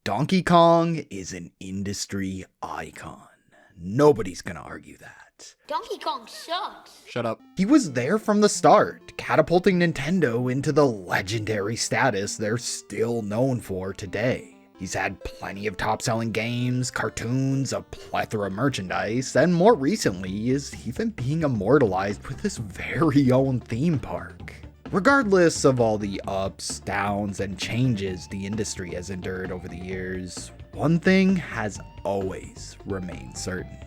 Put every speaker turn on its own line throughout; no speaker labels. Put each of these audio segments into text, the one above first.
Donkey Kong is an industry icon. Nobody's gonna argue that.
Donkey Kong sucks.
Shut up. He was there from the start, catapulting Nintendo into the legendary status they're still known for today. He's had plenty of top-selling games, cartoons, a plethora of merchandise, and more recently is even being immortalized with his very own theme park. Regardless of all the ups, downs, and changes the industry has endured over the years, one thing has always remained certain.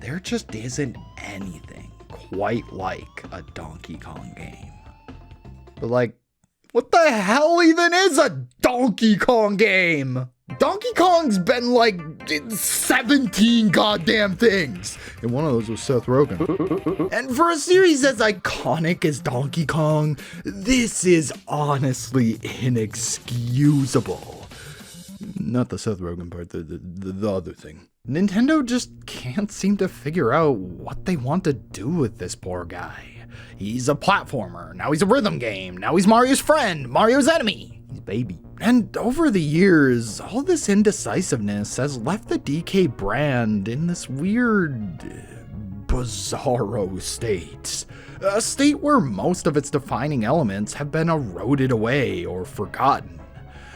There just isn't anything quite like a Donkey Kong game. But what the hell even is a Donkey Kong game? Donkey Kong's been like 17 goddamn things. And one of those was Seth Rogen. And for a series as iconic as Donkey Kong, this is honestly inexcusable. Not the Seth Rogen part, the other thing. Nintendo just can't seem to figure out what they want to do with this poor guy. He's a platformer, now he's a rhythm game, now he's Mario's friend, Mario's enemy. He's baby. And over the years, all this indecisiveness has left the DK brand in this weird, bizarro state. A state where most of its defining elements have been eroded away or forgotten.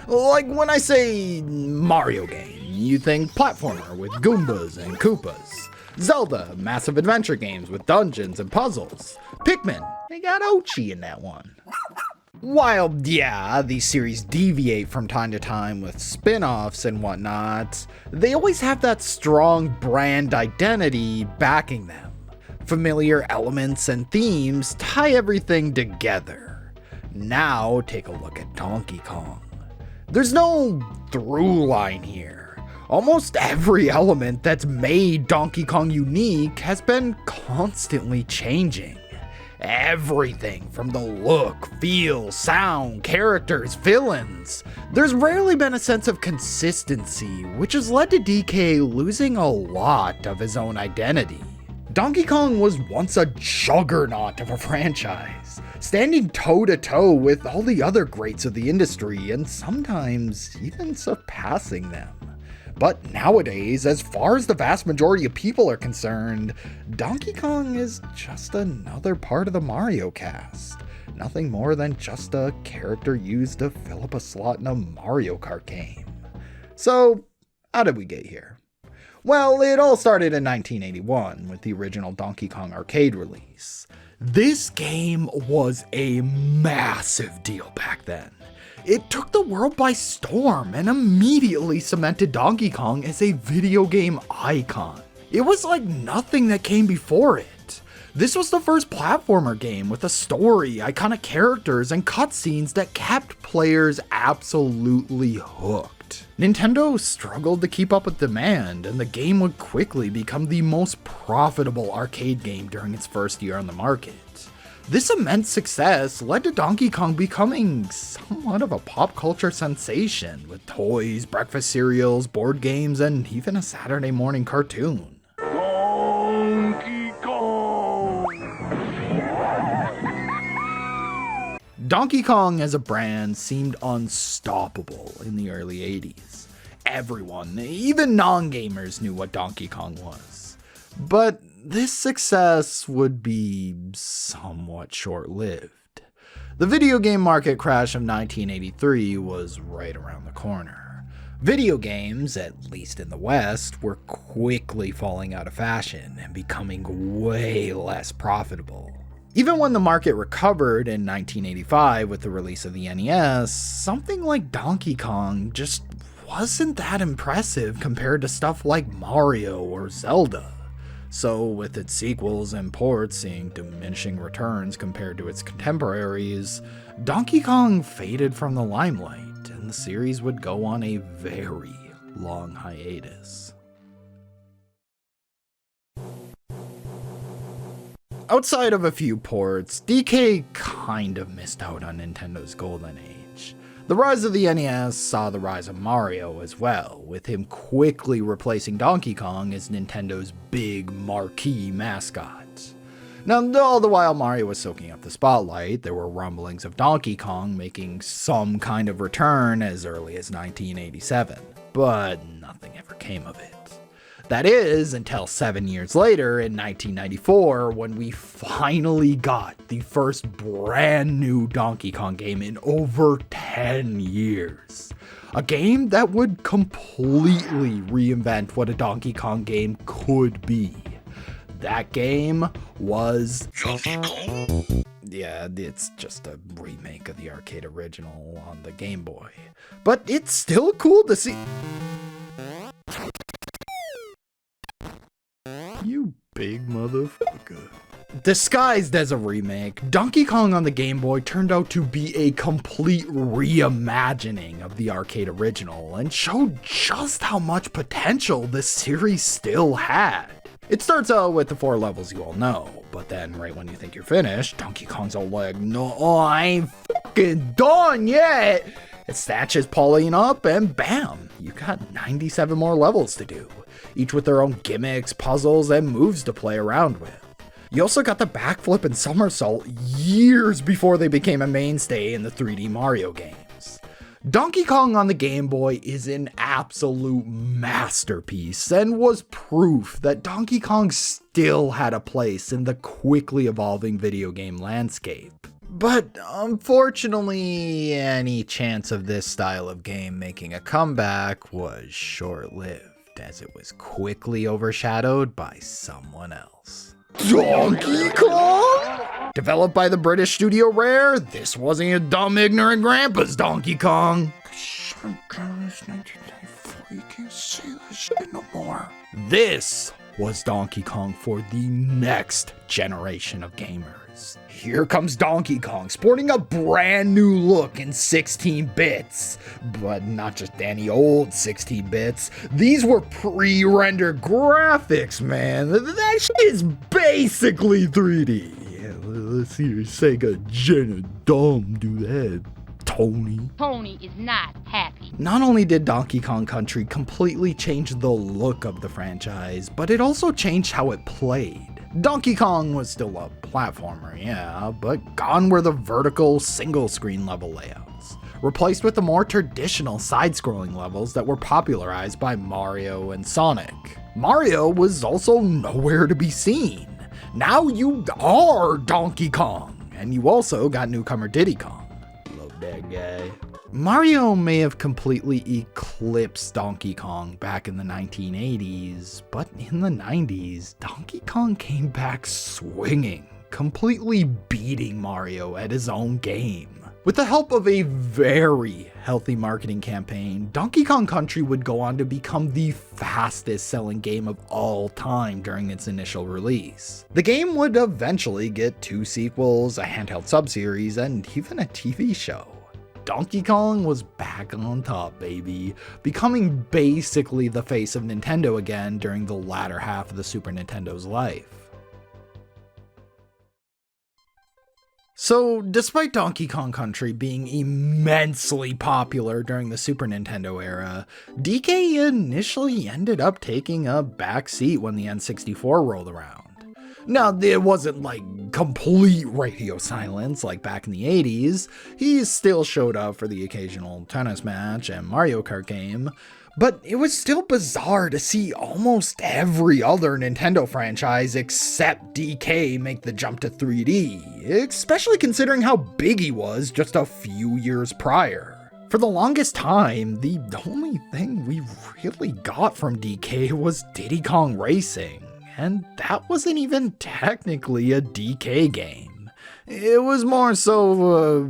Like when I say Mario game, you think platformer with Goombas and Koopas. Zelda, massive adventure games with dungeons and puzzles. Pikmin, they got Ochi in that one. While, yeah, these series deviate from time to time with spin-offs and whatnot, they always have that strong brand identity backing them. Familiar elements and themes tie everything together. Now take a look at Donkey Kong. There's no through line here. Almost every element that's made Donkey Kong unique has been constantly changing. Everything from the look, feel, sound, characters, villains. There's rarely been a sense of consistency, which has led to DK losing a lot of his own identity. Donkey Kong was once a juggernaut of a franchise, standing toe-to-toe with all the other greats of the industry and sometimes even surpassing them. But nowadays, as far as the vast majority of people are concerned, Donkey Kong is just another part of the Mario cast. Nothing more than just a character used to fill up a slot in a Mario Kart game. So, how did we get here? Well, it all started in 1981 with the original Donkey Kong arcade release. This game was a massive deal back then. It took the world by storm and immediately cemented Donkey Kong as a video game icon. It was like nothing that came before it. This was the first platformer game with a story, iconic characters, and cutscenes that kept players absolutely hooked. Nintendo struggled to keep up with demand, and the game would quickly become the most profitable arcade game during its first year on the market. This immense success led to Donkey Kong becoming somewhat of a pop culture sensation, with toys, breakfast cereals, board games, and even a Saturday morning cartoon.
Donkey Kong!
Donkey Kong as a brand seemed unstoppable in the early 80s. Everyone, even non-gamers, knew what Donkey Kong was. But this success would be somewhat short-lived. The video game market crash of 1983 was right around the corner. Video games, at least in the West, were quickly falling out of fashion and becoming way less profitable. Even when the market recovered in 1985 with the release of the NES, something like Donkey Kong just wasn't that impressive compared to stuff like Mario or Zelda. So, with its sequels and ports seeing diminishing returns compared to its contemporaries, Donkey Kong faded from the limelight, and the series would go on a very long hiatus. Outside of a few ports, DK kind of missed out on Nintendo's golden age. The rise of the NES saw the rise of Mario as well, with him quickly replacing Donkey Kong as Nintendo's big marquee mascot. Now, all the while Mario was soaking up the spotlight, there were rumblings of Donkey Kong making some kind of return as early as 1987. but nothing ever came of it. That is, until 7 years later in 1994, when we finally got the first brand new Donkey Kong game in over 10 years. A game that would completely reinvent what a Donkey Kong game could be. That game was
Donkey Kong.
Yeah, it's just a remake of the arcade original on the Game Boy. But it's still cool to see. You big motherfucker. Disguised as a remake, Donkey Kong on the Game Boy turned out to be a complete reimagining of the arcade original and showed just how much potential this series still had. It starts out with the 4 levels you all know, but then right when you think you're finished, Donkey Kong's all like, no, I ain't fucking done yet. It snatches Pauline up and bam, you got 97 more levels to do, each with their own gimmicks, puzzles, and moves to play around with. You also got the backflip and somersault years before they became a mainstay in the 3D Mario games. Donkey Kong on the Game Boy is an absolute masterpiece and was proof that Donkey Kong still had a place in the quickly evolving video game landscape. But unfortunately, any chance of this style of game making a comeback was short-lived, as it was quickly overshadowed by someone else. Donkey Kong? Developed by the British studio Rare, this wasn't your dumb, ignorant grandpa's Donkey Kong. You can't say this shit no more. This was Donkey Kong for the next generation of gamers. Here comes Donkey Kong, sporting a brand new look in 16 bits. But not just any old 16 bits. These were pre-rendered graphics, man. That shit is basically 3D. Yeah, let's see your Sega Genadom do that, Tony.
Tony is not happy.
Not only did Donkey Kong Country completely change the look of the franchise, but it also changed how it played. Donkey Kong was still a platformer, yeah, but gone were the vertical single-screen level layouts, replaced with the more traditional side-scrolling levels that were popularized by Mario and Sonic. Mario was also nowhere to be seen. Now you are Donkey Kong, and you also got newcomer Diddy Kong. Love that guy. Mario may have completely eclipsed Donkey Kong back in the 1980s, but in the 90s, Donkey Kong came back swinging, completely beating Mario at his own game. With the help of a very healthy marketing campaign, Donkey Kong Country would go on to become the fastest selling game of all time during its initial release. The game would eventually get 2 sequels, a handheld subseries, and even a TV show. Donkey Kong was back on top, baby, becoming basically the face of Nintendo again during the latter half of the Super Nintendo's life. So, despite Donkey Kong Country being immensely popular during the Super Nintendo era, DK initially ended up taking a back seat when the N64 rolled around. Now, it wasn't like complete radio silence like back in the 80s. He still showed up for the occasional tennis match and Mario Kart game, but it was still bizarre to see almost every other Nintendo franchise except DK make the jump to 3D, especially considering how big he was just a few years prior. For the longest time, the only thing we really got from DK was Diddy Kong Racing. And that wasn't even technically a DK game. It was more so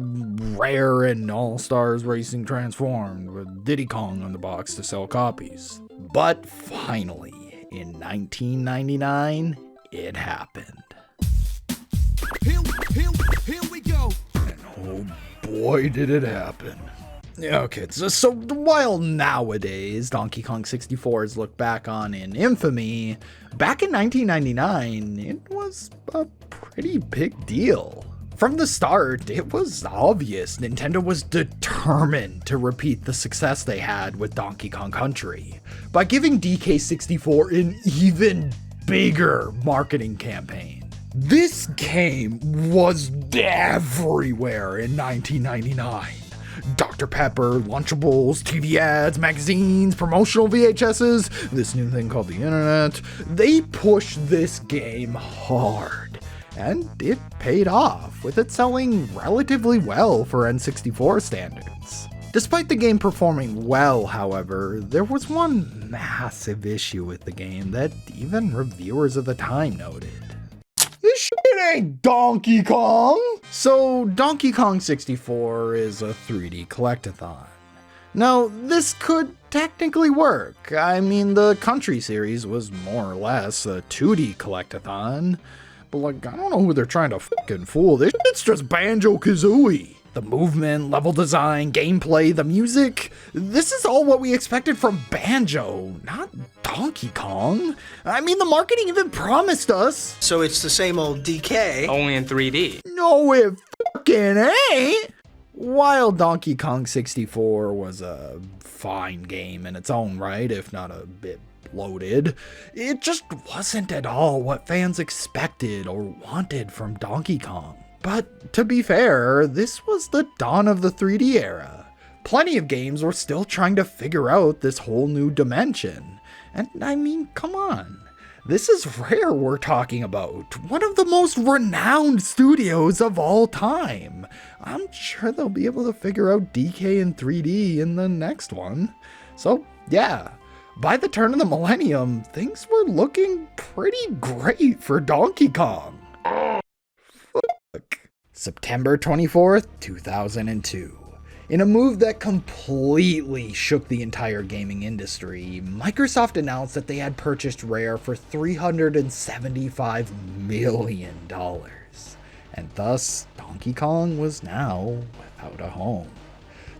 Rare and All-Stars Racing Transformed with Diddy Kong on the box to sell copies. But finally, in 1999, it happened.
Here we go.
And oh boy, did it happen. Okay, so while nowadays Donkey Kong 64 is looked back on in infamy, back in 1999, it was a pretty big deal. From the start, it was obvious Nintendo was determined to repeat the success they had with Donkey Kong Country by giving DK64 an even bigger marketing campaign. This game was everywhere in 1999. Dr. Pepper, Lunchables, TV ads, magazines, promotional VHSs, this new thing called the internet. They pushed this game hard, and it paid off, with it selling relatively well for N64 standards. Despite the game performing well, however, there was one massive issue with the game that even reviewers of the time noted. This shit ain't Donkey Kong! So, Donkey Kong 64 is a 3D collectathon. Now, this could technically work. I mean, the Country series was more or less a 2D collectathon. But like, I don't know who they're trying to fucking fool. This shit's just Banjo-Kazooie. The movement, level design, gameplay, the music, this is all what we expected from Banjo, not Donkey Kong. I mean, the marketing even promised us.
So it's the same old DK.
Only in 3D.
No, it fucking ain't. While Donkey Kong 64 was a fine game in its own right, if not a bit bloated, it just wasn't at all what fans expected or wanted from Donkey Kong. But to be fair, this was the dawn of the 3D era. Plenty of games were still trying to figure out this whole new dimension. And I mean, come on. This is Rare we're talking about, one of the most renowned studios of all time. I'm sure they'll be able to figure out DK in 3D in the next one. So yeah, by the turn of the millennium, things were looking pretty great for Donkey Kong. September 24th, 2002. In a move that completely shook the entire gaming industry, Microsoft announced that they had purchased Rare for $375 million. And thus, Donkey Kong was now without a home.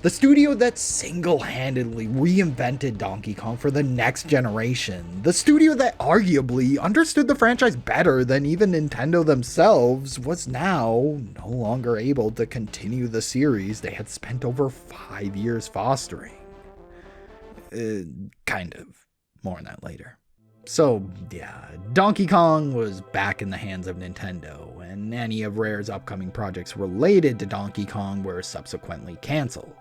The studio that single-handedly reinvented Donkey Kong for the next generation, the studio that arguably understood the franchise better than even Nintendo themselves, was now no longer able to continue the series they had spent over 5 years fostering. Kind of. More on that later. So yeah, Donkey Kong was back in the hands of Nintendo, and any of Rare's upcoming projects related to Donkey Kong were subsequently cancelled.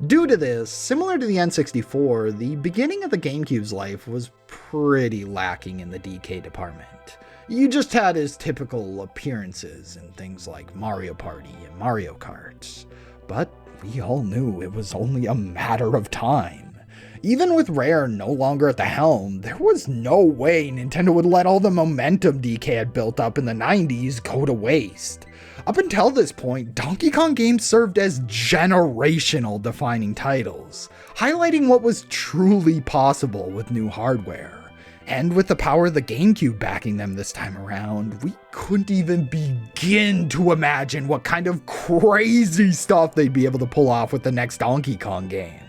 Due to this, similar to the N64, the beginning of the GameCube's life was pretty lacking in the DK department. You just had his typical appearances in things like Mario Party and Mario Kart. But we all knew it was only a matter of time. Even with Rare no longer at the helm, there was no way Nintendo would let all the momentum DK had built up in the 90s go to waste. Up until this point, Donkey Kong games served as generational defining titles, highlighting what was truly possible with new hardware. And with the power of the GameCube backing them this time around, we couldn't even begin to imagine what kind of crazy stuff they'd be able to pull off with the next Donkey Kong game.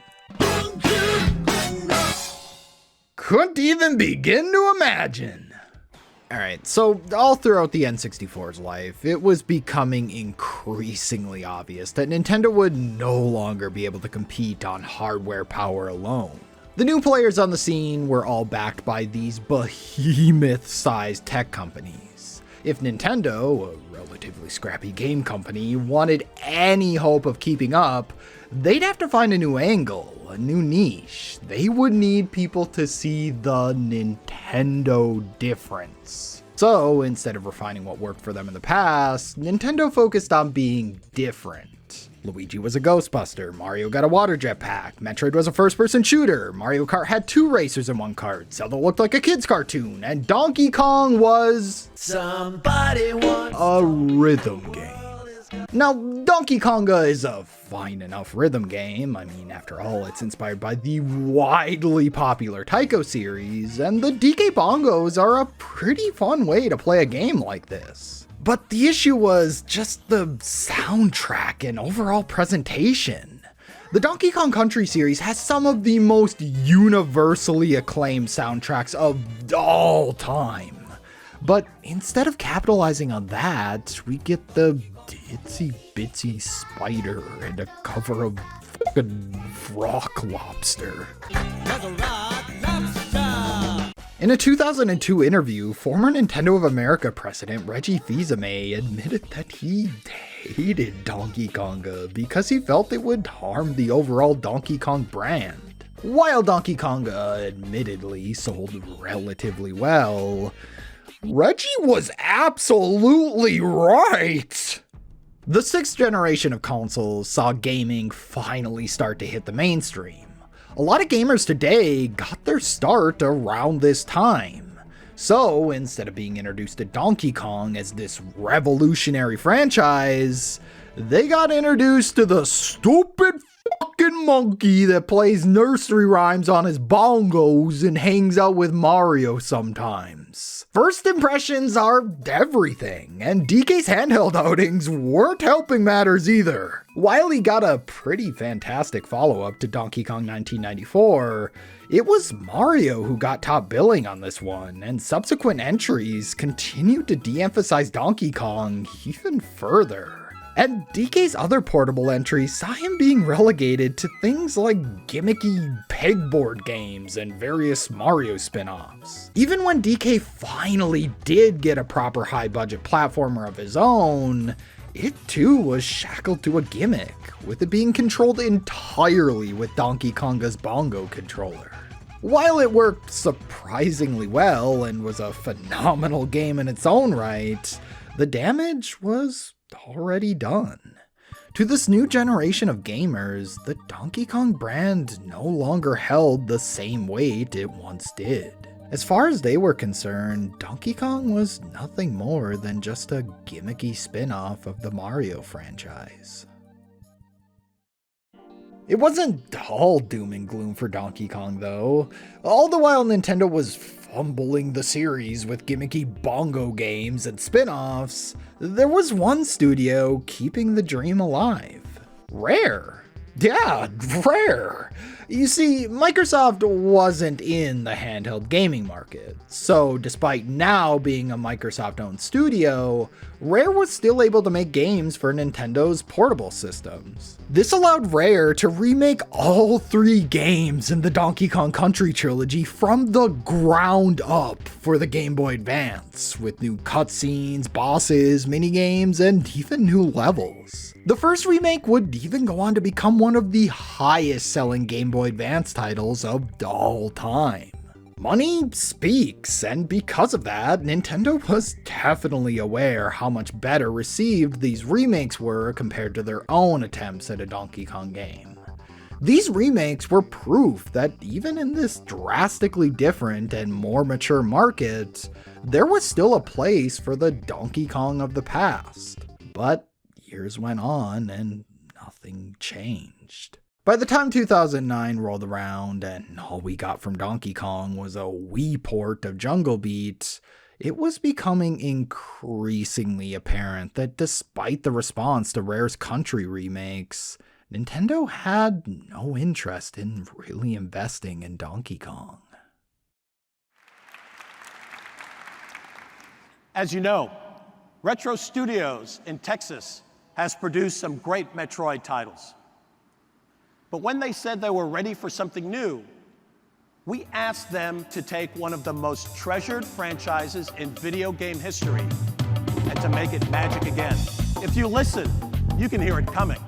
Couldn't even begin to imagine. Alright, so all throughout the N64's life, it was becoming increasingly obvious that Nintendo would no longer be able to compete on hardware power alone. The new players on the scene were all backed by these behemoth-sized tech companies. If Nintendo, a relatively scrappy game company, wanted any hope of keeping up, they'd have to find a new angle, a new niche. They would need people to see the Nintendo difference. So instead of refining what worked for them in the past, Nintendo focused on being different. Luigi was a Ghostbuster, Mario got a water jetpack, Metroid was a first-person shooter, Mario Kart had 2 racers in one cart, Zelda looked like a kid's cartoon, and Donkey Kong was a rhythm game. Now, Donkey Konga is a fine enough rhythm game. I mean, after all, it's inspired by the widely popular Taiko series, and the DK bongos are a pretty fun way to play a game like this. But the issue was just the soundtrack and overall presentation. The Donkey Kong Country series has some of the most universally acclaimed soundtracks of all time. But instead of capitalizing on that, we get the itsy bitsy spider and a cover of fucking rock lobster. In a 2002 interview, former Nintendo of America president Reggie Fils-Aimé admitted that he hated Donkey Konga because he felt it would harm the overall Donkey Kong brand. While Donkey Konga admittedly sold relatively well, Reggie was absolutely right! The 6th generation of consoles saw gaming finally start to hit the mainstream. A lot of gamers today got their start around this time. So, instead of being introduced to Donkey Kong as this revolutionary franchise, they got introduced to the stupid fucking monkey that plays nursery rhymes on his bongos and hangs out with Mario sometimes. First impressions are everything, and DK's handheld outings weren't helping matters either. While he got a pretty fantastic follow-up to Donkey Kong 1994, it was Mario who got top billing on this one, and subsequent entries continued to de-emphasize Donkey Kong even further. And DK's other portable entries saw him being relegated to things like gimmicky pegboard games and various Mario spin-offs. Even when DK finally did get a proper high-budget platformer of his own, it too was shackled to a gimmick, with it being controlled entirely with Donkey Konga's bongo controller. While it worked surprisingly well and was a phenomenal game in its own right, the damage was already done. To this new generation of gamers, the Donkey Kong brand no longer held the same weight it once did. As far as they were concerned, Donkey Kong was nothing more than just a gimmicky spin-off of the Mario franchise. It wasn't all doom and gloom for Donkey Kong though. All the while Nintendo was fumbling the series with gimmicky bongo games and spin-offs, there was one studio keeping the dream alive. Rare. Yeah, Rare. You see, Microsoft wasn't in the handheld gaming market, so despite now being a Microsoft-owned studio, Rare was still able to make games for Nintendo's portable systems. This allowed Rare to remake all 3 games in the Donkey Kong Country trilogy from the ground up for the Game Boy Advance, with new cutscenes, bosses, minigames, and even new levels. The first remake would even go on to become one of the highest selling Game Boy Advance titles of all time. Money speaks, and because of that, Nintendo was definitely aware how much better received these remakes were compared to their own attempts at a Donkey Kong game. These remakes were proof that even in this drastically different and more mature market, there was still a place for the Donkey Kong of the past. But years went on and nothing changed. By the time 2009 rolled around and all we got from Donkey Kong was a Wii port of Jungle Beat, it was becoming increasingly apparent that despite the response to Rare's Country remakes, Nintendo had no interest in really investing in Donkey Kong.
As you know, Retro Studios in Texas has produced some great Metroid titles. But when they said they were ready for something new, we asked them to take one of the most treasured franchises in video game history and to make it magic again. If you listen, you can hear it coming.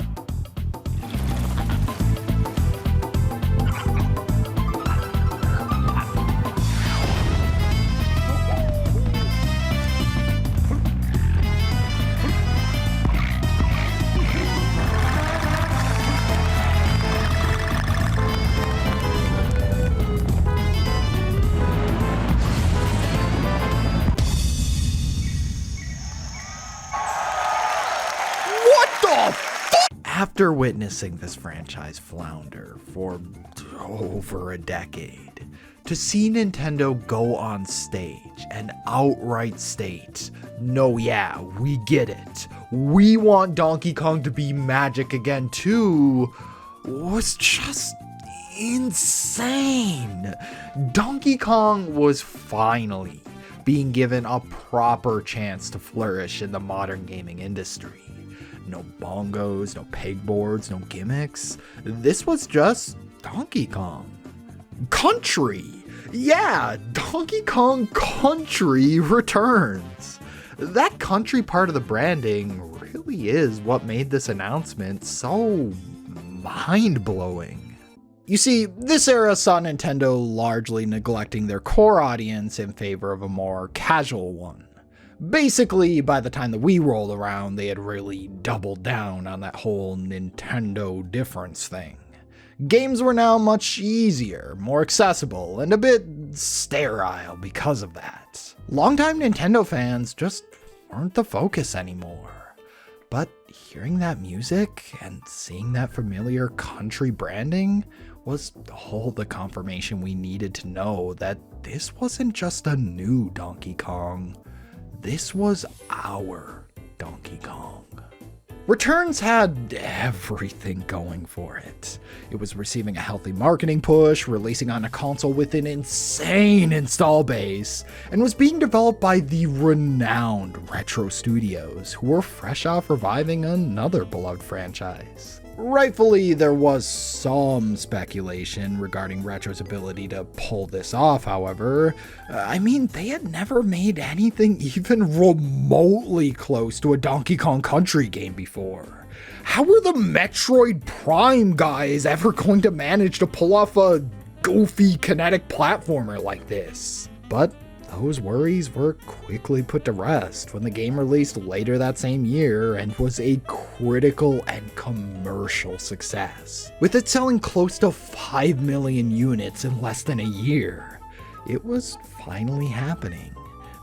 After witnessing this franchise flounder for over a decade, to see Nintendo go on stage and outright state, "No, yeah, we get it. We want Donkey Kong to be magic again too," was just insane. Donkey Kong was finally being given a proper chance to flourish in the modern gaming industry. No bongos, no pegboards, no gimmicks. This was just Donkey Kong. Country! Yeah, Donkey Kong Country returns. That country part of the branding really is what made this announcement so mind-blowing. You see, this era saw Nintendo largely neglecting their core audience in favor of a more casual one. Basically, by the time the Wii rolled around, they had really doubled down on that whole Nintendo difference thing. Games were now much easier, more accessible, and a bit sterile because of that. Longtime Nintendo fans just weren't the focus anymore. But hearing that music and seeing that familiar country branding was all the confirmation we needed to know that this wasn't just a new Donkey Kong. This was our Donkey Kong. Returns had everything going for it. It was receiving a healthy marketing push, releasing on a console with an insane install base, and was being developed by the renowned Retro Studios, who were fresh off reviving another beloved franchise. Rightfully, there was some speculation regarding Retro's ability to pull this off, however. I mean, they had never made anything even remotely close to a Donkey Kong Country game before. How were the Metroid Prime guys ever going to manage to pull off a goofy kinetic platformer like this? But those worries were quickly put to rest when the game released later that same year and was a critical and commercial success, with it selling close to 5 million units in less than a year. It was finally happening.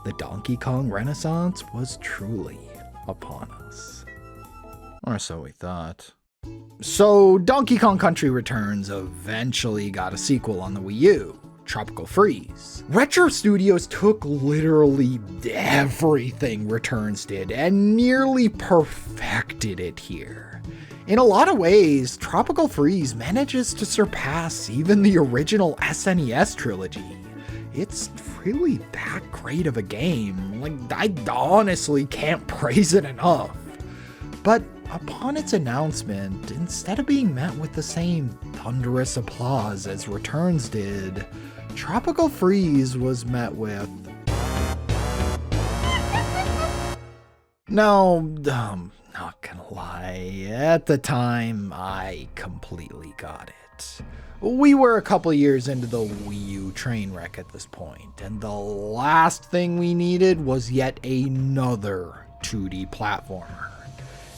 The Donkey Kong Renaissance was truly upon us. Or so we thought. So Donkey Kong Country Returns eventually got a sequel on the Wii U. Tropical Freeze. Retro Studios took literally everything Returns did and nearly perfected it here. In a lot of ways, Tropical Freeze manages to surpass even the original SNES trilogy. It's really that great of a game. I honestly can't praise it enough. But upon its announcement, instead of being met with the same thunderous applause as Returns did, Tropical Freeze was met with... No, not gonna lie, at the time, I completely got it. We were a couple years into the Wii U train wreck at this point, and the last thing we needed was yet another 2D platformer.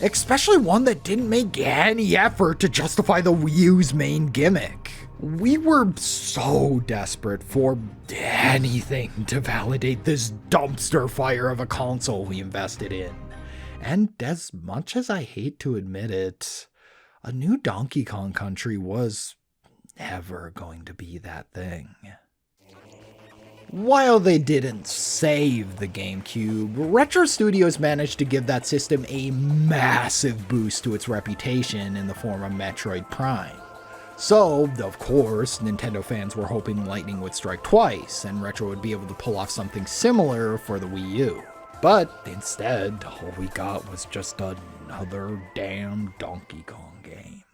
Especially one that didn't make any effort to justify the Wii U's main gimmick. We were so desperate for anything to validate this dumpster fire of a console we invested in. And as much as I hate to admit it, a new Donkey Kong Country was never going to be that thing. While they didn't save the GameCube, Retro Studios managed to give that system a massive boost to its reputation in the form of Metroid Prime. So, of course, Nintendo fans were hoping lightning would strike twice, and Retro would be able to pull off something similar for the Wii U. But instead, all we got was just another damn Donkey Kong game.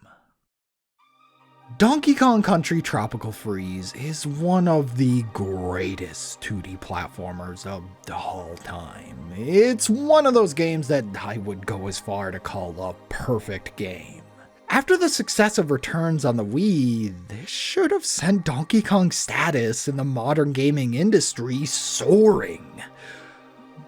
Donkey Kong Country Tropical Freeze is one of the greatest 2D platformers of all time. It's one of those games that I would go as far to call a perfect game. After the success of Returns on the Wii, this should have sent Donkey Kong's status in the modern gaming industry soaring.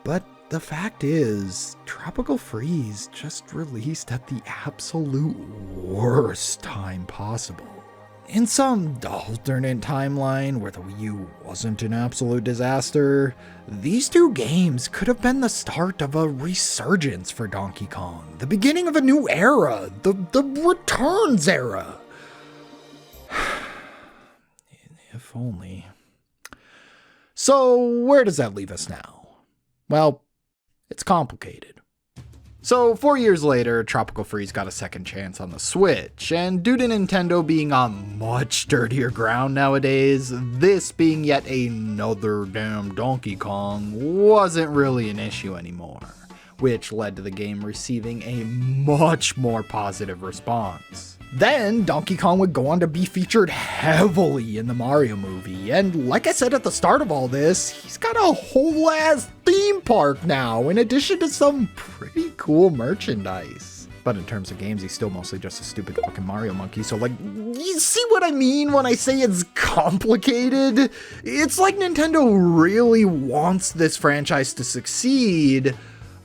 But the fact is, Tropical Freeze just released at the absolute worst time possible. In some alternate timeline where the Wii U wasn't an absolute disaster, these two games could have been the start of a resurgence for Donkey Kong, the beginning of a new era, the Returns era. If only. So, where does that leave us now? Well, it's complicated. So 4 years later, Tropical Freeze got a second chance on the Switch, and due to Nintendo being on much dirtier ground nowadays, this being yet another damn Donkey Kong wasn't really an issue anymore, which led to the game receiving a much more positive response. Then Donkey Kong would go on to be featured heavily in the Mario movie, and like I said at the start of all this, he's got a whole ass theme park now, in addition to some pretty cool merchandise. But in terms of games, he's still mostly just a stupid fucking Mario monkey, so like, you see what I mean when I say it's complicated? It's like Nintendo really wants this franchise to succeed,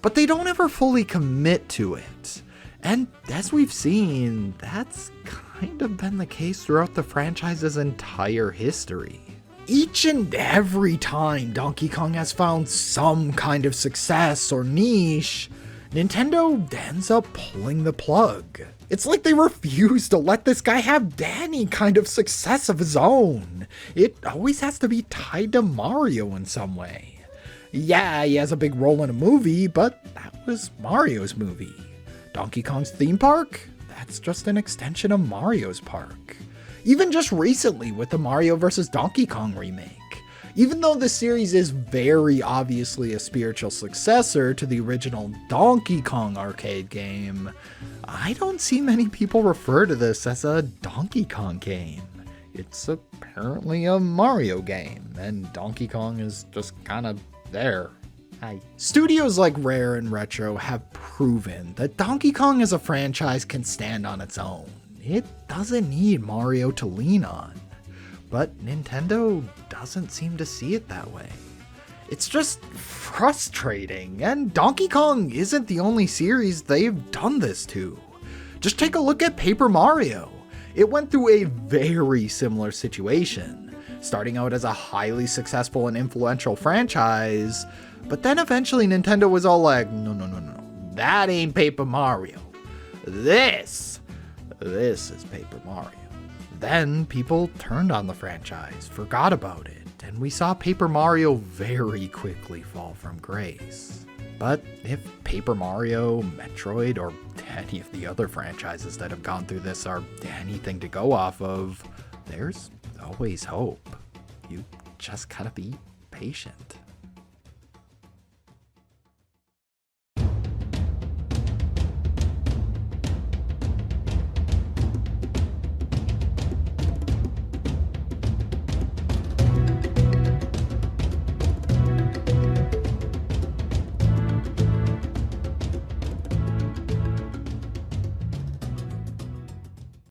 but they don't ever fully commit to it. And as we've seen, that's kind of been the case throughout the franchise's entire history. Each and every time Donkey Kong has found some kind of success or niche, Nintendo ends up pulling the plug. It's like they refuse to let this guy have any kind of success of his own. It always has to be tied to Mario in some way. Yeah, he has a big role in a movie, but that was Mario's movie. Donkey Kong's theme park? That's just an extension of Mario's park. Even just recently with the Mario vs. Donkey Kong remake. Even though the series is very obviously a spiritual successor to the original Donkey Kong arcade game, I don't see many people refer to this as a Donkey Kong game. It's apparently a Mario game, and Donkey Kong is just kind of there. Studios like Rare and Retro have proven that Donkey Kong as a franchise can stand on its own. It doesn't need Mario to lean on. But Nintendo doesn't seem to see it that way. It's just frustrating, and Donkey Kong isn't the only series they've done this to. Just take a look at Paper Mario. It went through a very similar situation, starting out as a highly successful and influential franchise, but then eventually Nintendo was all like, no, that ain't Paper Mario. This is Paper Mario. Then people turned on the franchise, forgot about it, and we saw Paper Mario very quickly fall from grace. But if Paper Mario, Metroid, or any of the other franchises that have gone through this are anything to go off of, there's always hope. You just gotta be patient.